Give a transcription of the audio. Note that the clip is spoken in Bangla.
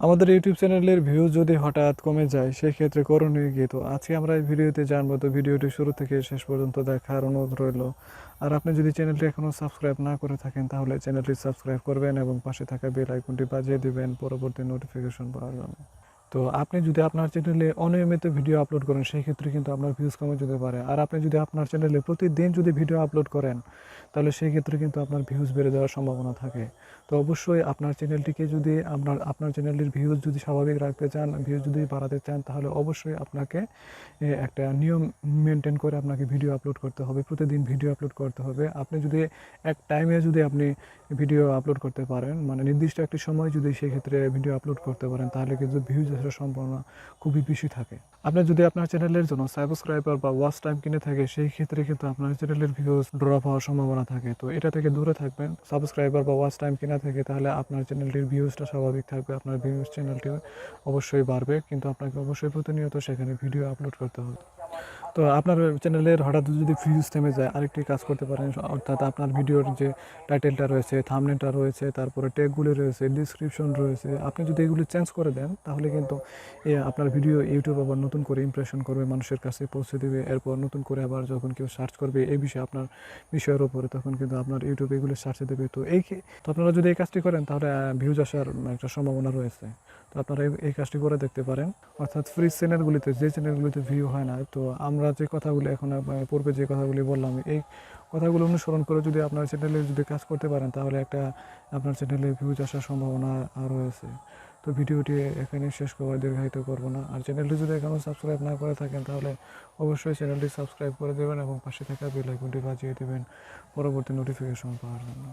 আমাদের ইউটিউব চ্যানেলের ভিউজ যদি হঠাৎ কমে যায় সেই ক্ষেত্রে করণীয় কি? তো আজকে আমরা এই ভিডিওতে জানবো, তো ভিডিওটি শুরু থেকে শেষ পর্যন্ত দেখার অনুরোধ রইল। আর আপনি যদি চ্যানেলটি এখনও সাবস্ক্রাইব না করে থাকেন তাহলে চ্যানেলটি সাবস্ক্রাইব করবেন এবং পাশে থাকা বেল আইকনটি বাজিয়ে দিবেন পরবর্তী নোটিফিকেশন পাওয়ার জন্য। তো আপনি যদি আপনার চ্যানেলে অনিয়মিত ভিডিও আপলোড করেন সেই ক্ষেত্রে কিন্তু আপনার ভিউজ কমে যেতে পারে। আর আপনি যদি আপনার চ্যানেলে প্রতিদিন যদি ভিডিও আপলোড করেন তাহলে সেই ক্ষেত্রে কিন্তু আপনার ভিউজ বেড়ে যাওয়ার সম্ভাবনা থাকে। তো অবশ্যই আপনার চ্যানেলটিকে যদি আপনার চ্যানেলটির ভিউজ যদি স্বাভাবিক রাখতে চান, ভিউজ যদি বাড়াতে চান, তাহলে অবশ্যই আপনাকে একটা নিয়ম মেনটেন করে আপনাকে ভিডিও আপলোড করতে হবে, প্রতিদিন ভিডিও আপলোড করতে হবে। আপনি যদি এক টাইমে যদি আপনি ভিডিও আপলোড করতে পারেন, মানে নির্দিষ্ট একটি সময় যদি সেই ক্ষেত্রে ভিডিও আপলোড করতে পারেন, তাহলে কিন্তু ভিউজ আসার সম্ভাবনা খুবই বেশি থাকে। আপনি যদি আপনার চ্যানেলের জন্য সাবস্ক্রাইবার বা ওয়াচ টাইম কিনে থাকে সেই ক্ষেত্রে কিন্তু আপনার চ্যানেলের ভিউজ ড্রপ হওয়ার সম্ভাবনা থাকে। তো এটা থেকে দূরে থাকবেন। সাবস্ক্রাইবার বা ওয়াচ টাইম কিনা থেকে তাহলে আপনার চ্যানেলটির ভিউজটা স্বাভাবিক থাকবে, আপনার ভিউজ চ্যানেলটি অবশ্যই বাড়বে, কিন্তু আপনাকে অবশ্যই প্রতিনিয়ত সেখানে ভিডিও আপলোড করতে হবে। তো আপনার চ্যানেলের হঠাৎ যদি ভিউজ থেমে যায়, আরেকটি কাজ করতে পারেন, অর্থাৎ আপনার ভিডিওর যে টাইটেলটা রয়েছে, থাম্বনেলটা রয়েছে, তারপরে ট্যাগগুলি রয়েছে, ডিসক্রিপশন রয়েছে, আপনি যদি এগুলি চেঞ্জ করে দেন তাহলে কিন্তু আপনার ভিডিও ইউটিউব আবার নতুন করে ইমপ্রেশন করবে, মানুষের কাছে পৌঁছে দেবে। এরপর নতুন করে আবার যখন কেউ সার্চ করবে এই বিষয়ে, আপনার বিষয়ের উপরে, তখন কিন্তু আপনার ইউটিউব এগুলো সার্চে দেবে। তো আপনারা যদি এই কাজটি করেন তাহলে ভিউজ আসার একটা সম্ভাবনা রয়েছে। তো আপনারা এই কাজটি করে দেখতে পারেন। অর্থাৎ ফ্রি চ্যানেলগুলিতে, যে চ্যানেলগুলিতে ভিউ হয় না, তো আমরা যে কথাগুলি এখন পূর্বে যে কথাগুলি বললাম, এই কথাগুলো অনুসরণ করে যদি আপনার চ্যানেলে যদি কাজ করতে পারেন তাহলে আপনার চ্যানেলে ভিউজ আসার সম্ভাবনা রয়েছে। তো ভিডিওটি এখানে শেষ করে দীর্ঘায়িত করব না। আর চ্যানেলটি যদি এখনও সাবস্ক্রাইব না করে থাকেন তাহলে অবশ্যই চ্যানেলটি সাবস্ক্রাইব করে দেবেন এবং পাশে থাকা বেল আইকনটি বাজিয়ে দেবেন পরবর্তী নোটিফিকেশন পাওয়ার জন্য।